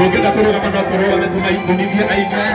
Mungkin aku udah mana turun itu naik kuning dia aja.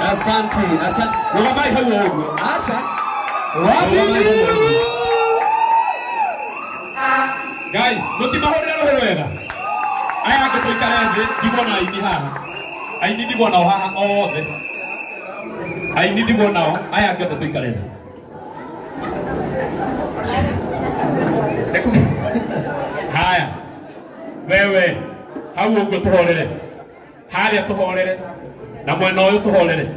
Asante. Wamai hawo. Asa. Gai, mutima horera wega. Aya ke toikaraje digona ini haha. Ai ni digona haha othe. Ai ni digona aya ke toikaraje. Haya. Wewe hawo ugo tuhorere. Haria tuhorere. Na mwena uyu tuhorere.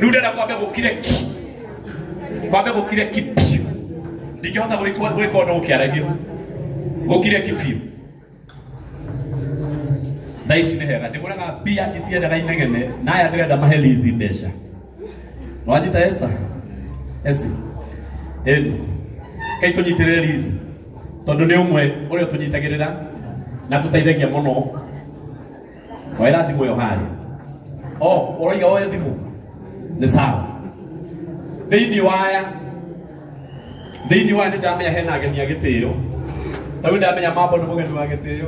Nudera kwambe gukireki. Kwambe gukireki. Ndingihota gwika undu gukiaragio. Gukireki biu. Thaici nĩ hega ndĩgũraga mbia itiendaga inegene na aya ndĩrenda mahe lizi mbeca. Nwanyita esa? Esi. Eni. Kai tũnyitĩrĩre lizi. Tondũ nĩ ũmwe ũrĩa tũnyitagĩrĩra na tũteithagia mũno. Waira thimũ ĩyo harĩa. Ũroiga woe thimũ. Nĩ sawa. Thĩinĩ waya nĩ ndamenya hena ageni a gĩtĩo. Tondũ ndamenya Mambo nĩ mũgeni wa gĩtĩo.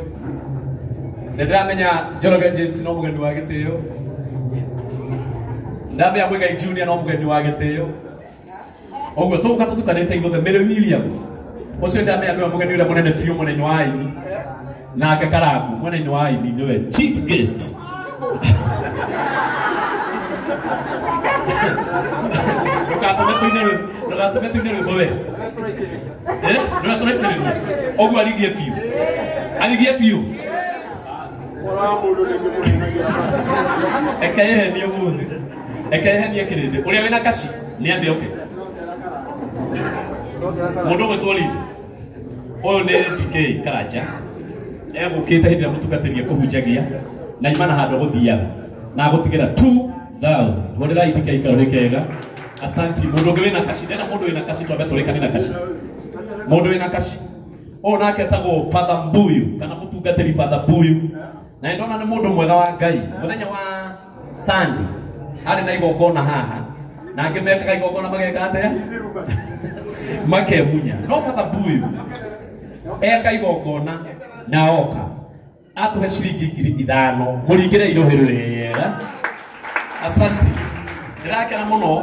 Nĩ ndamenya Njoroge James no mũgeni wa gĩtĩo. Ndamenya Mũigai Junior no mũgeni wa gĩtĩo. Ũguo tũka tũtukanĩte ithuothe Mary Williams. Ũcio ndamenya nĩwe mũgeni ũrĩa mũnene biũ mwena-inĩ wa aini. Nake Karangu mwena-inĩ wa aini nĩwe chief guest. Ndũgatũme tuine rwĩmbo we. Nĩwe tũrekereria. Ũguo arigie biũ. Ekehenia mũthĩ. Ekehenia kĩrĩndĩ. Ũrĩa wĩna kaci nĩambe oke. Mũndũ ũgwĩtwo Liz. Ũyũ nĩ DK Karanja. Egũkĩte hĩndĩ ĩrĩa mũtungatĩria kũhunjagia na imana handũ gũthiaga na gũtigĩra 2000. Hũrĩrai DK karũhĩ kega. Asanti. Mũndũ ũngĩ wĩna kaci. Ndena mũndũ wĩna kaci twambe tũrĩkane na kaci. Mũndũ wĩna kaci. Ũyũ nake etagwo Father Mbuyu kana mũtungatĩri Father Mbuyu. Na ndona nĩ mũndũ mwega wa Ngai. Mũthenya wa Sunday arĩ na igongona haha. Na angĩ mekaga igongona mageka atĩa? Makemunya. No Father Mbuyu eka igongona na oka. Atuhe ciringi 5,000. Mũringĩre irohero wega. Asanti. Ndĩrakena mũno